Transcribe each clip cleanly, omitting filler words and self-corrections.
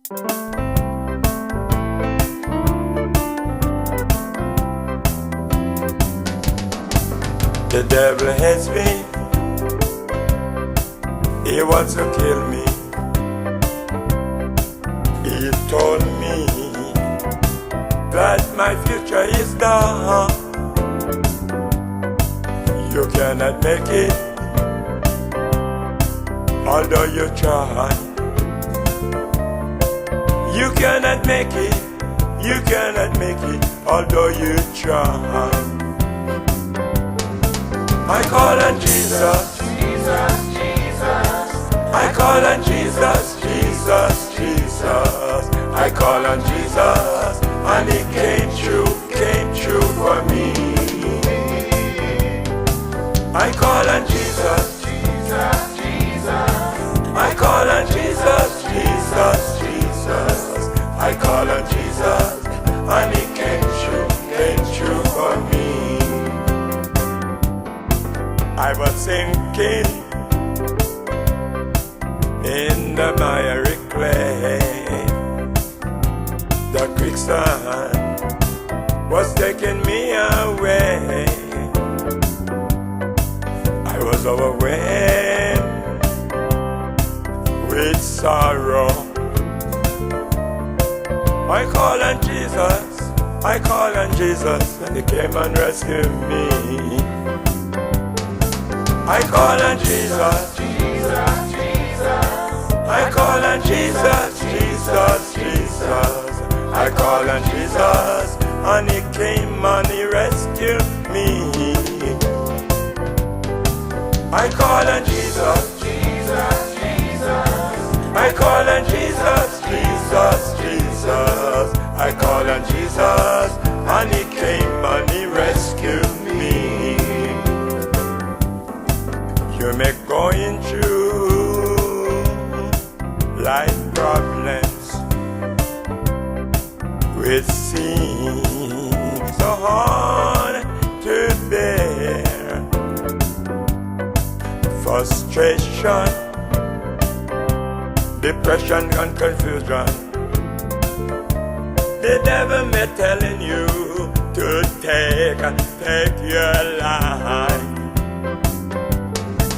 The devil hates me, he wants to kill me. He told me that my future is dark. You cannot make it, although you try. You cannot make it, you cannot make it, although you try. I call on Jesus, Jesus, Jesus. I call on Jesus, Jesus, Jesus. I call on Jesus, and He came true for me. I call on Jesus, Jesus, Jesus. I call on Jesus, Jesus, Jesus. I call on Jesus, and He came true for me. I was sinking in the miry clay. The quicksand was taking me away. I was overwhelmed with sorrow. I call on Jesus, I call on Jesus, and He came and rescued me. I call on Jesus, Jesus, Jesus. I call on Jesus, Jesus, Jesus. I call on Jesus, and He came and He rescued me. I call on Jesus, Jesus, Jesus. I call on Jesus, Jesus, Jesus. I call on Jesus, and He came and He rescued me. You may going through life problems which seem so hard to bear. Frustration, depression and confusion. The devil may telling you to take your life.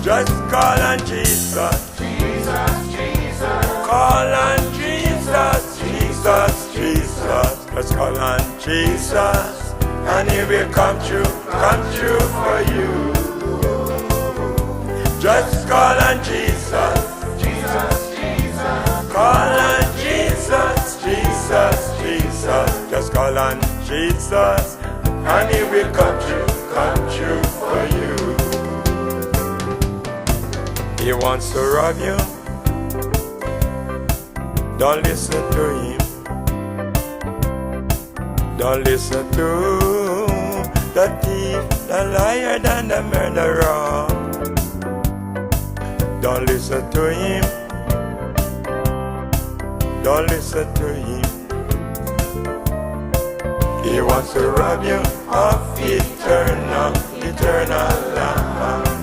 Just call on Jesus, Jesus, Jesus. Call on Jesus, Jesus, Jesus. Just call on Jesus, and He will come true for you. Just call on Jesus, Jesus, Jesus. Call on Jesus, Jesus, Jesus. Just call on Jesus, and He will come true for you. He wants to rob you. Don't listen to him. Don't listen to the thief, the liar, and the murderer. Don't listen to him. Don't listen to him. He wants to rob you of eternal life.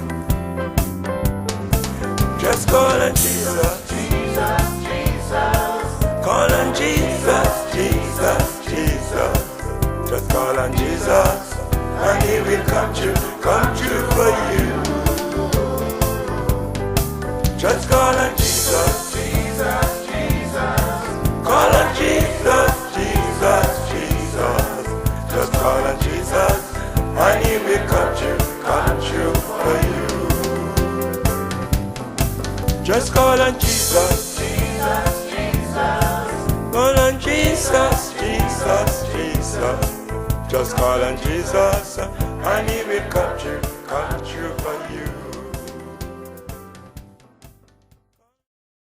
Just call on Jesus, Jesus, Jesus. Call on Jesus, Jesus, Jesus. Just call on Jesus, and He will come true for you. Just call on Jesus, Jesus, Jesus. Call on Jesus, Jesus, Jesus. Just call on Jesus, and He will come true for you. Just call on Jesus, Jesus, Jesus. Call on Jesus, Jesus, Jesus. Just call on Jesus, and He will come true for you.